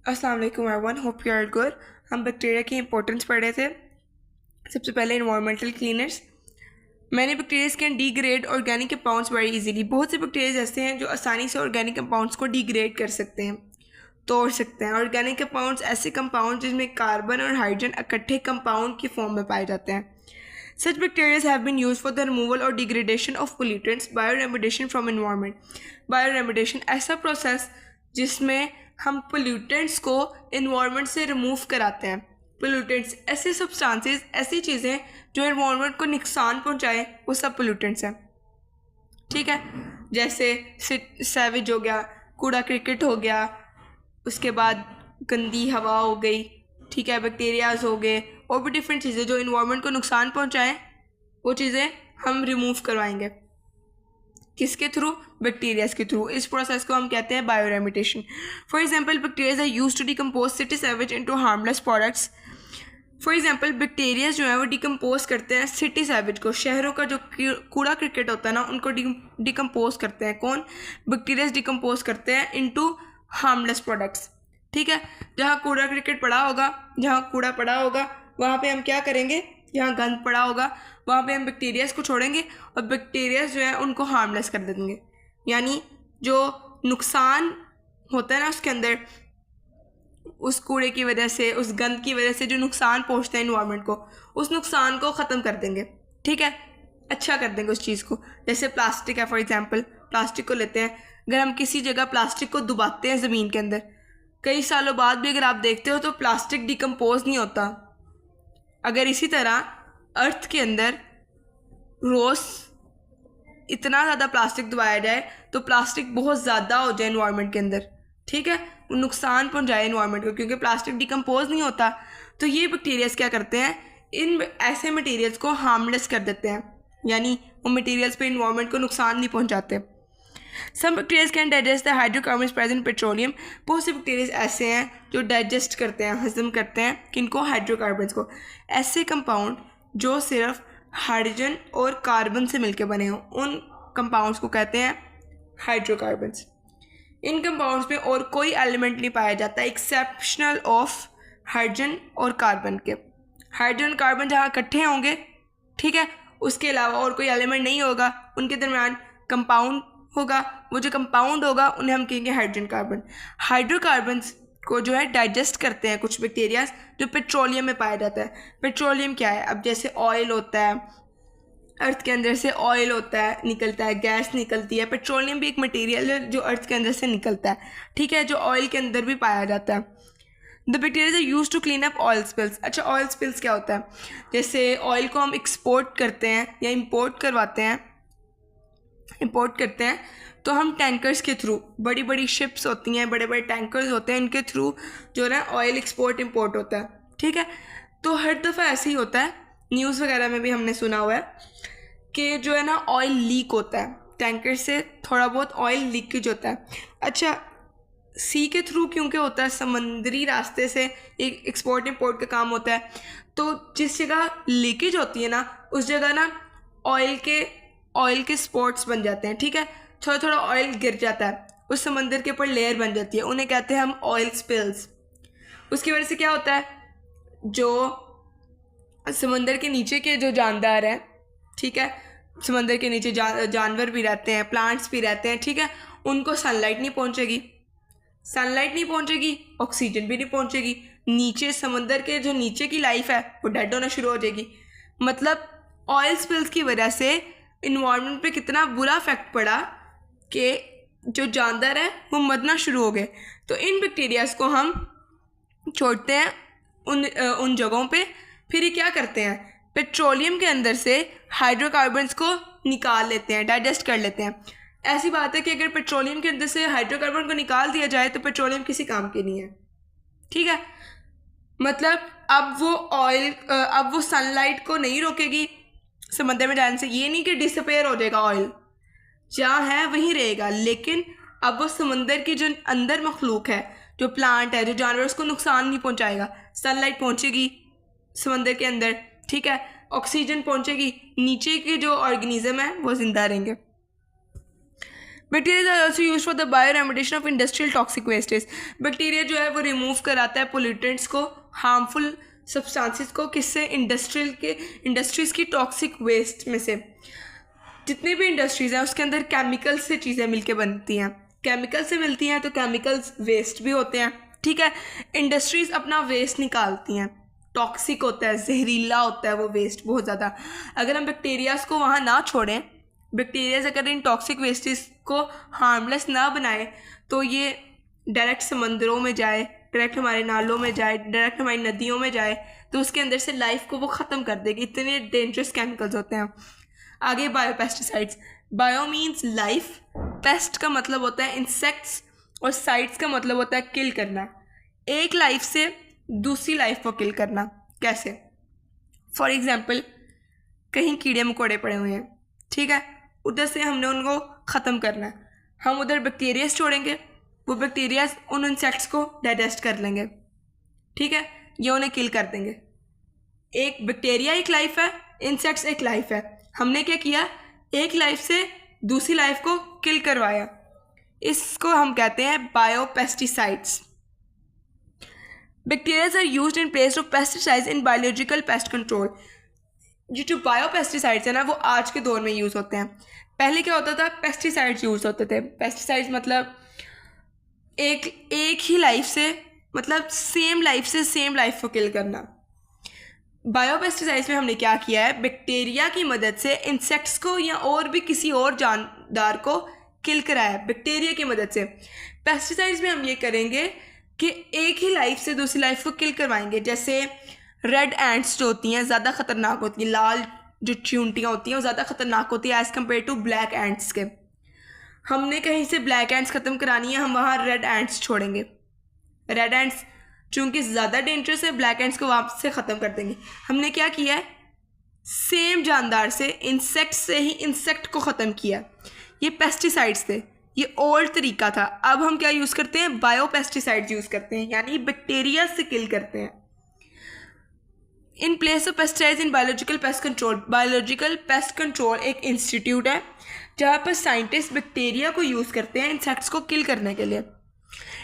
अस्सलाम वालेकुम everyone, hope you are good. हम बैक्टीरिया की इंपॉर्टेंस पढ़ रहे थे। सबसे पहले environmental cleaners. Many bacterias can degrade organic compounds very easily. बहुत से बैक्टीरियाज ऐसे हैं जो आसानी से ऑर्गेनिक कंपाउंड्स को डिग्रेड कर सकते हैं, तोड़ सकते हैं। ऑर्गेनिक कंपाउंड्स ऐसे कंपाउंड जिसमें कार्बन और हाइड्रोजन इकट्ठे कंपाउंड की फॉर्म में पाए जाते हैं। Such bacteria have been used for the removal or degradation of pollutants, bioremediation from environment. Bioremediation ऐसा प्रोसेस जिसमें हम पोल्यूटेंट्स को इन्वायरमेंट से रिमूव कराते हैं। पोल्यूटेंट्स ऐसे सब्सटेंसेस, ऐसी चीज़ें जो इन्वायरमेंट को नुकसान पहुंचाए, वो सब पोल्यूटेंट्स हैं। ठीक है, जैसे सैवेज हो गया, कूड़ा क्रिकेट हो गया, उसके बाद गंदी हवा हो गई, ठीक है, बैक्टीरियाज हो गए, और भी डिफरेंट चीज़ें जो इन्वायरमेंट को नुकसान पहुंचाएं, वो चीज़ें हम रिमूव करवाएंगे। किसके थ्रू? बैक्टीरियाज के थ्रू। इस प्रोसेस को हम कहते हैं bioremediation. For example, bacterias are used to decompose city sewage into harmless products. For example, bacterias जो है वो डिकम्पोज करते हैं सिटी सैवेज को, शहरों का जो कूड़ा क्रिकेट होता है ना, उनको डिकम्पोज करते हैं। कौन? बैक्टीरियाज डिकम्पोज करते हैं इनटू हार्मलेस प्रोडक्ट्स। ठीक है, जहाँ कूड़ा क्रिकेट पड़ा होगा, जहाँ कूड़ा पड़ा होगा, वहाँ पे हम क्या करेंगे? जहाँ गंद पड़ा होगा वहाँ पे हम बैक्टीरियाज को छोड़ेंगे और बैक्टीरियाज जो है उनको हार्मलेस कर देंगे। यानी जो नुकसान होता है ना उसके अंदर, उस कूड़े की वजह से, उस गंद की वजह से जो नुकसान पहुँचता है इन्वायरमेंट को, उस नुकसान को ख़त्म कर देंगे। ठीक है, अच्छा कर देंगे उस चीज़ को। जैसे प्लास्टिक है, फॉर एग्जाम्पल प्लास्टिक को लेते हैं। अगर हम किसी जगह प्लास्टिक को दबाते हैं ज़मीन के अंदर, कई सालों बाद भी अगर आप देखते हो तो प्लास्टिक डिकम्पोज नहीं होता। अगर इसी तरह अर्थ के अंदर रोज़ इतना ज़्यादा प्लास्टिक दबाया जाए तो प्लास्टिक बहुत ज़्यादा हो जाए इन्वायरमेंट के अंदर, ठीक है, नुकसान पहुंचाए इन्वायरमेंट को, क्योंकि प्लास्टिक डिकम्पोज नहीं होता। तो ये बैक्टीरियाज क्या करते हैं? इन ऐसे मटेरियल्स को हार्मलेस कर देते हैं, यानी वो मटेरियल्स पे इन्वायरमेंट को नुकसान नहीं पहुंचाते। Some bacterias can digest the hydrocarbons present petroleum. बहुत से बैक्टीरियाज ऐसे हैं जो डाइजेस्ट करते हैं, हजम करते हैं किनको? हाइड्रोकार्बन्स को। ऐसे कंपाउंड जो सिर्फ हाइड्रोजन और कार्बन से मिलकर बने हों, उन कंपाउंड्स को कहते हैं हाइड्रोकार्बन्स। इन कंपाउंड्स में और कोई एलिमेंट नहीं पाया जाता एक्सेप्शनल ऑफ हाइड्रोजन और कार्बन के। हाइड्रोजन कार्बन जहाँ इकट्ठे होंगे, ठीक है, उसके अलावा और कोई एलिमेंट नहीं होगा, उनके दरमियान कंपाउंड होगा। वो जो कंपाउंड होगा उन्हें हम कहेंगे हाइड्रोजन कार्बन। हाइड्रोकार्बन्स को जो है डाइजेस्ट करते हैं कुछ बैक्टीरियाज जो पेट्रोलियम में पाया जाता है। पेट्रोलियम क्या है? अब जैसे ऑयल होता है, अर्थ के अंदर से ऑयल होता है, निकलता है, गैस निकलती है। पेट्रोलियम भी एक मटेरियल है जो अर्थ के अंदर से निकलता है, ठीक है, जो ऑयल के अंदर भी पाया जाता है। The bacterias are used to clean up oil spills. अच्छा, ऑयल स्पिल्स क्या होता है? जैसे ऑयल को हम एक्सपोर्ट करते हैं या इम्पोर्ट करवाते हैं, इंपोर्ट करते हैं तो हम टैंकर्स के थ्रू, बड़ी बड़ी शिप्स होती हैं, बड़े बड़े टैंकर्स होते हैं, इनके थ्रू जो है ऑयल एक्सपोर्ट इंपोर्ट होता है। ठीक है, तो हर दफ़ा ऐसे ही होता है, न्यूज़ वगैरह में भी हमने सुना हुआ है कि जो है ना ऑयल लीक होता है, टैंकर से थोड़ा बहुत ऑयल लीकेज होता है। अच्छा, सी के थ्रू क्योंकि होता है, समंदरी रास्ते से एक एक्सपोर्ट इंपोर्ट का काम होता है। तो जिस जगह लीकेज होती है ना, उस जगह ना ऑयल के स्पॉट्स बन जाते हैं। ठीक है, थोड़ा थोड़ा ऑयल गिर जाता है, उस समंदर के ऊपर लेयर बन जाती है, उन्हें कहते हैं हम ऑयल स्पिल्स। उसकी वजह से क्या होता है? जो समंदर के नीचे के जो जानदार हैं, ठीक है, समंदर के नीचे जानवर भी रहते हैं, प्लांट्स भी रहते हैं, ठीक है, उनको सनलाइट नहीं पहुंचेगी। सनलाइट नहीं पहुंचेगी, ऑक्सीजन भी नहीं पहुंचेगी, नीचे समंदर के जो नीचे की लाइफ है वो डेड होना शुरू हो जाएगी। मतलब ऑयल स्पिल्स की वजह से इन्वायरमेंट पे कितना बुरा इफेक्ट पड़ा कि जो जानदार है वो मरना शुरू हो गए। तो इन बैक्टीरियाज को हम छोड़ते हैं उन जगहों पे। फिर ये क्या करते हैं? पेट्रोलियम के अंदर से हाइड्रोकार्बन्स को निकाल लेते हैं, डाइजेस्ट कर लेते हैं। ऐसी बात है कि अगर पेट्रोलियम के अंदर से हाइड्रोकार्बन को निकाल दिया जाए तो पेट्रोलियम किसी काम के नहीं है। ठीक है, मतलब अब वो सनलाइट को नहीं रोकेगी समंदर में जाने से। ये नहीं कि डिसअपेयर हो जाएगा ऑयल, जहाँ है वहीं रहेगा, लेकिन अब वो समंदर की जो अंदर मखलूक है, जो प्लांट है, जो जानवर, उसको नुकसान नहीं पहुँचाएगा। सनलाइट पहुँचेगी समंदर के अंदर, ठीक है, ऑक्सीजन पहुँचेगी, नीचे के जो ऑर्गेनिज्म है वो जिंदा रहेंगे। Bacteria are also use for the bioremediation of industrial toxic wastage. Bacteria जो है वो रिमूव कराता है पोल्यूटेंट्स को, हार्मफुल सब्सटेंसेस को, किससे? इंडस्ट्रीज़ की टॉक्सिक वेस्ट में से। जितनी भी इंडस्ट्रीज़ हैं उसके अंदर केमिकल से चीज़ें मिलके बनती हैं, केमिकल से मिलती हैं तो केमिकल्स वेस्ट भी होते हैं, ठीक है। इंडस्ट्रीज़ अपना वेस्ट निकालती हैं, टॉक्सिक होता है, जहरीला होता है वो वेस्ट बहुत ज़्यादा। अगर हम बैक्टीरियाज को वहाँ ना छोड़ें, बैक्टीरियाज अगर इन टॉक्सिक वेस्टेज को हार्मलेस ना बनाए तो ये डायरेक्ट समंदरों में जाए, डायरेक्ट हमारे नालों में जाए, डायरेक्ट हमारी नदियों में जाए तो उसके अंदर से लाइफ को वो ख़त्म कर देगी। इतने डेंजरस केमिकल्स होते हैं। आगे bio pesticides. Bio means life, paste का मतलब होता है इंसेक्ट्स और साइड्स का मतलब होता है किल करना, एक लाइफ से दूसरी लाइफ को किल करना। कैसे? फॉर एग्जाम्पल कहीं कीड़े मकोड़े पड़े हुए हैं, ठीक है, उधर से हमने उनको ख़त्म करना है, हम उधर बैक्टीरिया छोड़ेंगे, वो बैक्टीरिया उन इंसेक्ट्स को डाइजेस्ट कर लेंगे, ठीक है, ये उन्हें किल कर देंगे। एक बैक्टीरिया एक लाइफ है, इंसेक्ट्स एक लाइफ है। हमने क्या किया? एक लाइफ से दूसरी लाइफ को किल करवाया। इसको हम कहते हैं biopesticides. Bacterias are used in place of pesticides in biological pest control. ये जो बायोपेस्टिसाइड्स है ना वो आज के दौर में यूज़ होते हैं। पहले क्या होता था? पेस्टिसाइड्स यूज़ होते थे। पेस्टिसाइड्स मतलब एक ही लाइफ से, मतलब सेम लाइफ से सेम लाइफ को किल करना। बायोपेस्टिसाइड्स में हमने क्या किया है? बैक्टीरिया की मदद से इंसेक्ट्स को या और भी किसी और जानदार को किल कराया है बैक्टीरिया की मदद से। पेस्टिसाइड्स में हम ये करेंगे कि एक ही लाइफ से दूसरी लाइफ को किल करवाएंगे। जैसे रेड एंट्स जो होती हैं ज़्यादा ख़तरनाक होती हैं, लाल जो चींटियाँ होती हैं वो ज़्यादा ख़तरनाक होती है as compare to black ants के। हमने कहीं से ब्लैक एंट्स ख़त्म करानी है, हम वहाँ रेड एंट्स छोड़ेंगे। रेड एंट्स चूँकि ज़्यादा डेंजरस है, ब्लैक एंट्स को वहाँ से ख़त्म कर देंगे। हमने क्या किया है? सेम जानदार से, इंसेक्ट से ही इंसेक्ट को ख़त्म किया। ये पेस्टिसाइड्स थे, ये ओल्ड तरीका था। अब हम क्या यूज़ करते हैं? बायोपेस्टिसाइड्स यूज़ करते हैं, यानी बैक्टीरिया से किल करते हैं। इन place of pesticides in biological pest control. Biological pest control एक इंस्टीट्यूट है जहाँ पर साइंटिस्ट बैक्टीरिया को यूज़ करते हैं इंसेक्ट्स को किल करने के लिए।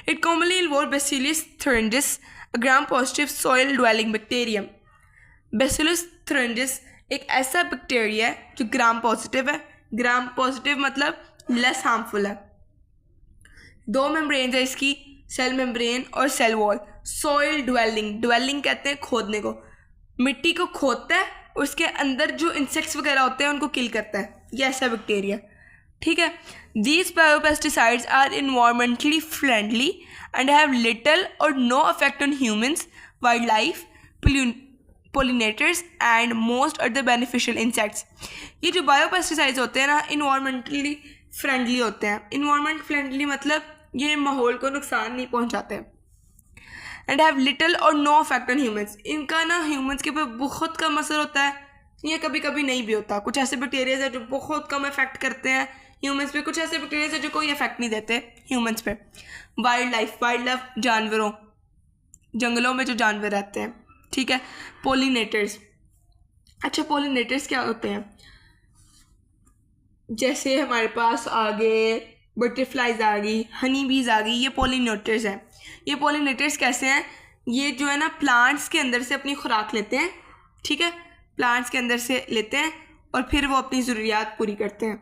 It commonly involve bacillus thuringiensis, a gram positive soil dwelling bacterium. Bacillus thuringiensis एक ऐसा बैक्टीरिया है जो ग्राम पॉजिटिव है। ग्राम पॉजिटिव मतलब लेस हार्मफुल है। दो मेम्ब्रेन है इसकी, सेल मेम्ब्रेन और cell wall. Soil dwelling, dwelling कहते हैं खोदने को, मिट्टी को खोदता है और उसके अंदर जो इंसेक्ट्स वगैरह होते हैं उनको किल करता है। ये ऐसा बैक्टीरिया, ठीक है। These biopesticides are environmentally friendly and have little और no effect on humans, wild life, pollinators and most other beneficial insects. ये जो बायोपेस्टिसाइड्स होते हैं ना इन्वायरमेंटली फ्रेंडली होते हैं। इन्वायरमेंट फ्रेंडली मतलब ये माहौल को नुकसान नहीं पहुंचाते। एंड हैव लिटल और नो अफेक्ट ऑन ह्यूमंस, इनका ना ह्यूमंस के ऊपर बहुत कम असर होता है, ये कभी कभी नहीं भी होता। कुछ ऐसे बैक्टीरिया है जो बहुत कम इफेक्ट करते हैं ह्यूमंस पे, कुछ ऐसे बैक्टीरिया है जो कोई इफेक्ट नहीं देते ह्यूमंस पे। वाइल्ड लाइफ जानवरों, जंगलों में जो जानवर रहते हैं, ठीक है। पोलिनेटर्स, अच्छा पोलिनेटर्स क्या होते हैं? जैसे हमारे पास आगे बटरफ्लाइज आ गई, हनी बीज आ गई, ये पोलिनेटर्स हैं। ये पोलिनेटर्स कैसे हैं? ये जो है ना प्लांट्स के अंदर से अपनी खुराक लेते हैं, ठीक है, प्लांट्स के अंदर से लेते हैं और फिर वो अपनी ज़रूरियात पूरी करते हैं।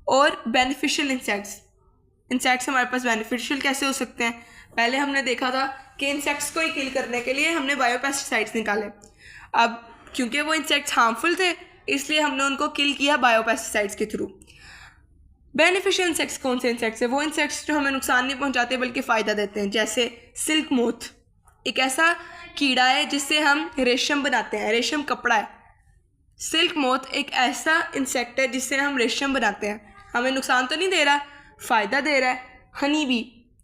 और बेनिफिशियल इंसेक्ट्स हमारे पास बेनिफिशियल कैसे हो सकते हैं? पहले हमने देखा था कि इंसेक्ट्स को ही किल करने के लिए हमने बायोपेस्टिसाइड्स निकाले। अब क्योंकि वो इंसेक्ट्स हार्मफुल थे इसलिए हमने उनको किल किया बायोपेस्टिसाइड्स के थ्रू। बेनिफिशियल इंसेक्ट्स कौन से इंसेक्ट्स है? वो इंसेक्ट्स जो हमें नुकसान नहीं पहुंचाते बल्कि फ़ायदा देते हैं। जैसे सिल्क मोथ एक ऐसा कीड़ा है जिससे हम रेशम बनाते हैं, रेशम कपड़ा है। सिल्क मोथ एक ऐसा इंसेक्ट है जिससे हम रेशम बनाते हैं, हमें नुकसान तो नहीं दे रहा, फ़ायदा दे रहा है। हनी बी,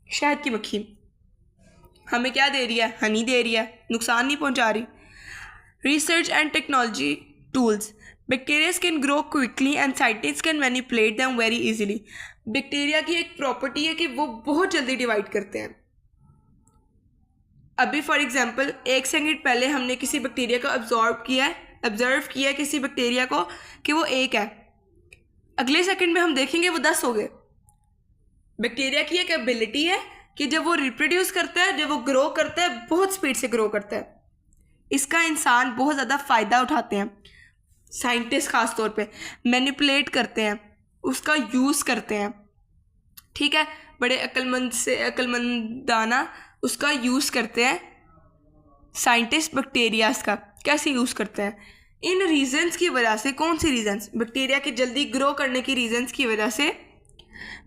शहद की मक्खी, हमें क्या दे रही है? हनी दे रही है, नुकसान नहीं पहुंचा रही। Research and technology tools, bacteria can grow quickly and scientist can manipulate them very easily. Bacteria की एक प्रॉपर्टी है कि वो बहुत जल्दी डिवाइड करते हैं। अभी फॉर एग्जांपल 1 सेकंड पहले हमने किसी बैक्टीरिया को ऑब्जर्व किया है किसी बैक्टीरिया को कि वो 1 है, अगले सेकंड में हम देखेंगे वो 10 हो गए। बैक्टीरिया की एक एबिलिटी है कि जब वो रिप्रोड्यूस करता है, जब वो ग्रो करता है, बहुत स्पीड से ग्रो करता है। इसका इंसान बहुत ज़्यादा फ़ायदा उठाते हैं, साइंटिस्ट ख़ास तौर पे मैनिपुलेट करते हैं, उसका यूज़ करते हैं। ठीक है, बड़े अक्लमंदाना उसका यूज़ करते हैं साइंटिस्ट बैक्टीरियाज का। कैसे यूज़ करते हैं? इन रीजंस की वजह से। कौन सी रीजंस? बैक्टीरिया के जल्दी ग्रो करने की रीजंस की वजह से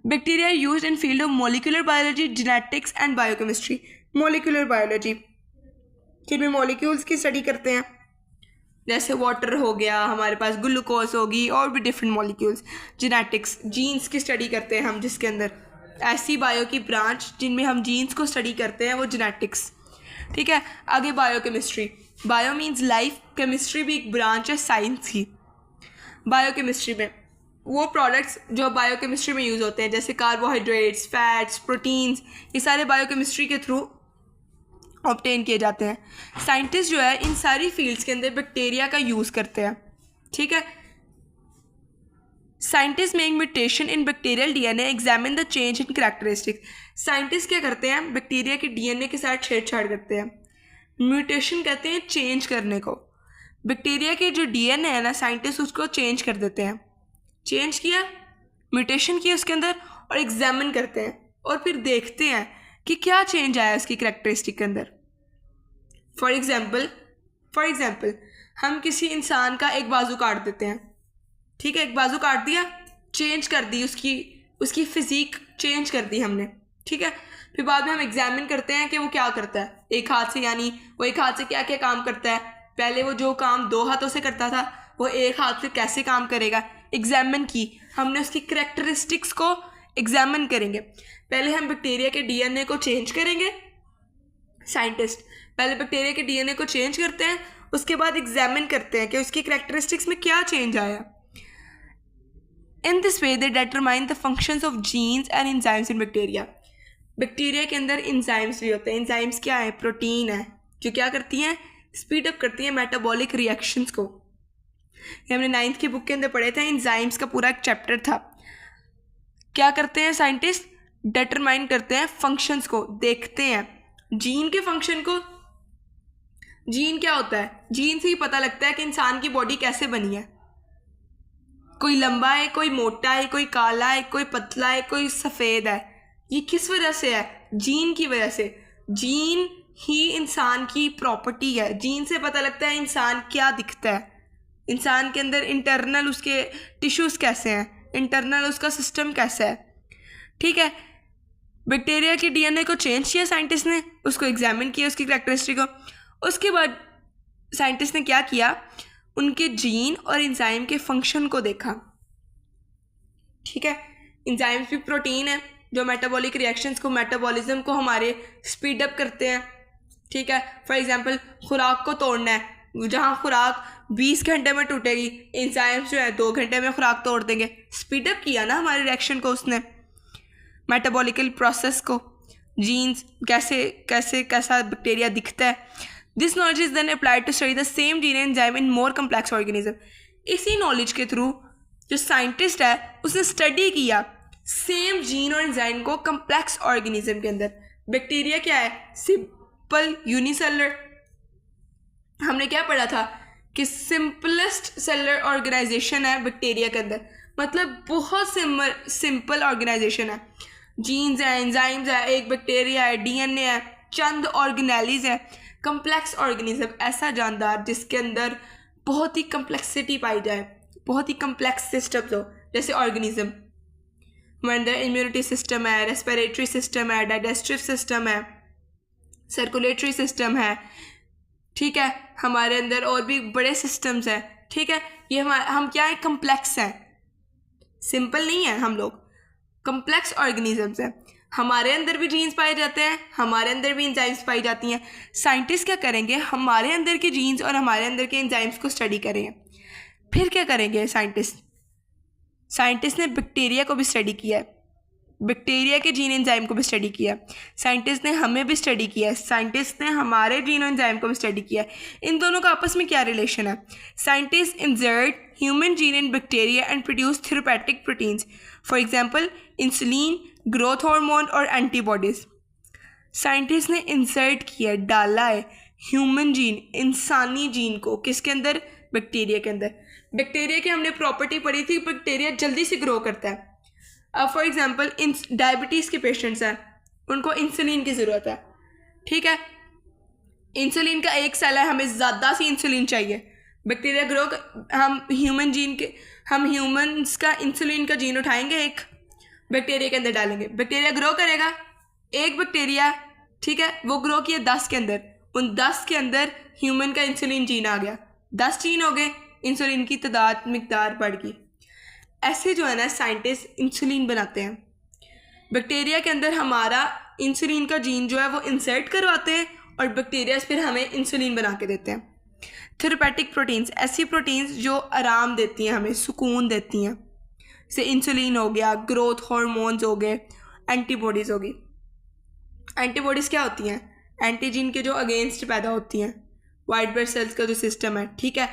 bacteria used in field of molecular biology, genetics and biochemistry. Molecular biology जिनमें मॉलिक्यूल्स की स्टडी करते हैं, जैसे वाटर हो गया, हमारे पास ग्लूकोज होगी, और भी डिफरेंट मॉलिक्यूल्स। जेनेटिक्स, जीन्स की स्टडी करते हैं हम, जिसके अंदर ऐसी बायो की ब्रांच जिनमें हम जीन्स को स्टडी करते हैं, वो जेनेटिक्स। ठीक है, आगे biochemistry. Bio means life, chemistry भी एक ब्रांच है साइंस की। बायोकेमिस्ट्री में वो प्रोडक्ट्स जो बायोकेमिस्ट्री में यूज़ होते हैं, जैसे कार्बोहाइड्रेट्स, फैट्स, प्रोटीन्स, ये सारे बायोकेमिस्ट्री के थ्रू ऑब्टेन किए जाते हैं। साइंटिस्ट जो है इन सारी फील्ड्स के अंदर बैक्टीरिया का यूज़ करते हैं। ठीक है, scientist make mutation in bacterial DNA, examine the change in characteristic. Scientist क्या करते हैं? बैक्टीरिया के डीएनए के साथ छेड़छाड़ करते हैं। म्यूटेशन कहते हैं चेंज करने को। बैक्टीरिया के जो डीएनए है ना, साइंटिस्ट उसको चेंज कर देते हैं। चेंज किया, म्यूटेशन किया उसके अंदर, और एग्जामिन करते हैं, और फिर देखते हैं कि क्या चेंज आया उसकी कैरेक्टरिस्टिक के अंदर। फॉर एग्जाम्पल हम किसी इंसान का एक बाजू काट देते हैं। ठीक है, एक बाजू काट दिया, चेंज कर दी, उसकी फिजिक चेंज कर दी हमने। ठीक है, फिर बाद में हम एग्जामिन करते हैं कि वो क्या करता है एक हाथ से, यानी वो एक हाथ से क्या क्या काम करता है। पहले वो जो काम 2 हाथों से करता था, वो एक हाथ से कैसे काम करेगा। एग्जामिन की हमने, उसकी करैक्टरिस्टिक्स को एग्जामिन करेंगे। पहले हम बैक्टीरिया के डीएनए को चेंज करेंगे। साइंटिस्ट पहले बैक्टीरिया के डीएनए को चेंज करते हैं, उसके बाद एग्जामिन करते हैं कि उसकी करैक्टरिस्टिक्स में क्या चेंज आया। In this way they determine the functions of genes and enzymes in bacteria. Bacteria के अंदर एंजाइम्स भी होते हैं। एंजाइम्स क्या है? प्रोटीन है, जो क्या करती हैं? स्पीड अप करती हैं मेटाबॉलिक रिएक्शंस को। ये हमने 9th की बुक के अंदर पढ़े थे, एंजाइम्स का पूरा एक चैप्टर था। क्या करते हैं साइंटिस्ट? डिटरमाइन करते हैं फंक्शंस को, देखते हैं जीन के फंक्शन को। जीन क्या होता है? जीन से ही पता लगता है कि इंसान की बॉडी कैसे बनी है। कोई लंबा है, कोई मोटा है, कोई काला है, कोई पतला है, कोई सफ़ेद है। ये किस वजह से है? जीन की वजह से। जीन ही इंसान की प्रॉपर्टी है। जीन से पता लगता है इंसान क्या दिखता है, इंसान के अंदर इंटरनल उसके टिश्यूज़ कैसे हैं, इंटरनल उसका सिस्टम कैसा है। ठीक है, बैक्टीरिया के डीएनए को चेंज किया साइंटिस्ट ने, उसको एग्जामिन किया, उसकी कैरेक्टरिस्टिक को। उसके बाद साइंटिस्ट ने क्या किया? उनके जीन और एंजाइम के फंक्शन को देखा। ठीक है, एंजाइम्स भी प्रोटीन है जो मेटाबॉलिक रिएक्शंस को, मेटाबॉलिज्म को हमारे स्पीड अप करते हैं। ठीक है, फॉर एग्जांपल खुराक को तोड़ना है, जहाँ खुराक 20 घंटे में टूटेगी, एंजाइम्स जो है 2 घंटे में खुराक तोड़ देंगे। स्पीड अप किया ना हमारे रिएक्शन को उसने, मेटाबॉलिकल प्रोसेस को। जीन्स कैसा बैक्टीरिया दिखता है। This knowledge is then applied to study the same gene enzyme in more complex organism. इसी नॉलेज के थ्रू जो साइंटिस्ट है उसने स्टडी किया सेम जीन और एंजाइम को कम्प्लेक्स ऑर्गेनिज्म के अंदर। बैक्टीरिया क्या है? Simple unicellular. हमने क्या पढ़ा था कि सिंपलेस्ट सेलर ऑर्गेनाइजेशन है बैक्टीरिया के अंदर, मतलब बहुत सिंपल ऑर्गेनाइजेशन है। जीन्स है, एंजाइम्स है, एक बैक्टीरिया है, डीएनए है, चंद ऑर्गेनेलीज है। कम्प्लेक्स ऑर्गेनिज्म ऐसा जानदार जिसके अंदर बहुत ही कम्प्लेक्सिटी पाई जाए, बहुत ही कम्प्लेक्स सिस्टम्स हो। जैसे ऑर्गेनिज्म हमारे अंदर इम्यूनिटी सिस्टम है, रेस्पिरेटरी सिस्टम है, डाइजेस्टिव सिस्टम है, सर्कुलेटरी सिस्टम है। ठीक है, हमारे अंदर और भी बड़े सिस्टम्स हैं। ठीक है, ये हम क्या है? कम्प्लेक्स हैं, सिंपल नहीं है। हम लोग कम्प्लेक्स ऑर्गेनिजम्स हैं। हमारे अंदर भी जीन्स पाए जाते हैं, हमारे अंदर भी एंजाइम्स पाई जाती हैं। साइंटिस्ट क्या करेंगे? हमारे अंदर के जीन्स और हमारे अंदर के एंजाइम्स को स्टडी करेंगे। फिर क्या करेंगे साइंटिस्ट ने बैक्टीरिया को भी स्टडी किया है। बैक्टीरिया के जीन एंजाइम को भी स्टडी किया, साइंटिस्ट ने हमें भी स्टडी किया है, साइंटिस्ट ने हमारे जीन एंजाइम को भी स्टडी किया है। इन दोनों का आपस में क्या रिलेशन है? Scientist insert human gene in bacteria and produce therapeutic proteins, for example insulin, growth hormone और एंटीबॉडीज़। साइंटिस्ट ने इंसर्ट किया, डाला है ह्यूमन जीन, इंसानी जीन को, किसके अंदर? बैक्टीरिया के अंदर। बैक्टीरिया की हमने प्रॉपर्टी पढ़ी थी, बैक्टीरिया जल्दी से ग्रो करता है। अब फॉर एग्जांपल डायबिटीज़ के पेशेंट्स हैं, उनको इंसुलिन की ज़रूरत है, ठीक है। इंसुलिन का एक सेल है, हमें ज़्यादा सी इंसुलिन चाहिए। बैक्टीरिया ग्रो, हम ह्यूमंस का इंसुलिन का जीन उठाएंगे, एक बैक्टीरिया के अंदर डालेंगे, बैक्टीरिया ग्रो करेगा। एक बैक्टीरिया, ठीक है, वो ग्रो किया 10 के अंदर, उन 10 के अंदर ह्यूमन का इंसुलिन जीन आ गया, 10 जीन हो गए, इंसुलिन की तादाद मिकदार बढ़ गई। ऐसे जो है ना साइंटिस्ट इंसुलिन बनाते हैं। बैक्टीरिया के अंदर हमारा इंसुलिन का जीन जो है वो इंसर्ट करवाते हैं और बैक्टीरिया फिर हमें इंसुलिन बना के देते हैं। थेरेपेटिक प्रोटीन्स, ऐसी प्रोटीन्स जो आराम देती हैं, हमें सुकून देती हैं, जैसे इंसुलिन हो गया, ग्रोथ हार्मोन्स हो गए, एंटीबॉडीज़ होगी। एंटीबॉडीज़ क्या होती हैं? एंटीजन के जो अगेंस्ट पैदा होती हैं, वाइट ब्लड सेल्स का जो सिस्टम है, ठीक है।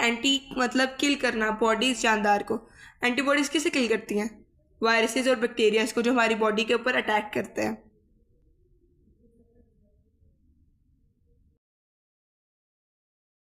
एंटी मतलब किल करना, बॉडीज जानदार को। एंटीबॉडीज़ किसे किल करती हैं? वायरसेस और बैक्टीरियाज को जो हमारी बॉडी के ऊपर अटैक करते हैं।